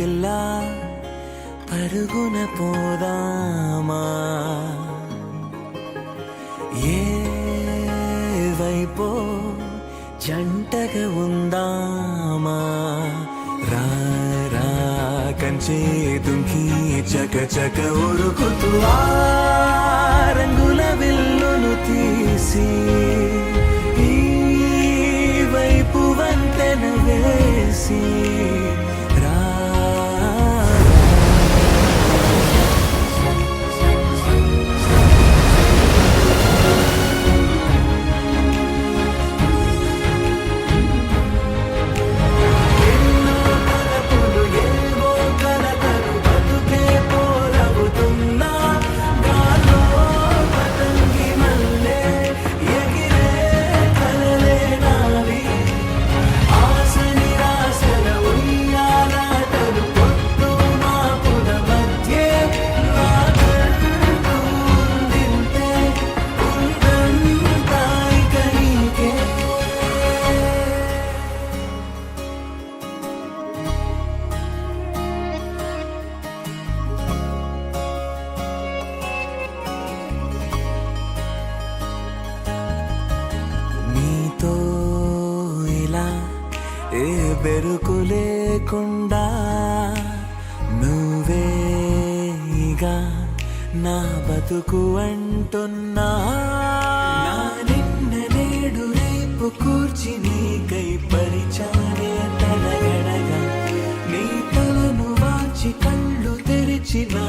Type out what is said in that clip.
పిల్ల పరుగున పోదామా ఏ వైపో జంటగా ఉందామా రా రా కంచే దుంకి చక చక ఉరుకుతూ ఆ రంగుల విల్లును తీసి ఈ వైపు వంతెన వేసి రా ఏ బెరుకు లేకుండా నువ్వేగా నా బతుకు అంటున్నా నిన్న నేడు రేపు కూర్చి నీకై పరిచానే తలగడగా నీ తలను వాచి కళ్ళు తెరిచి నా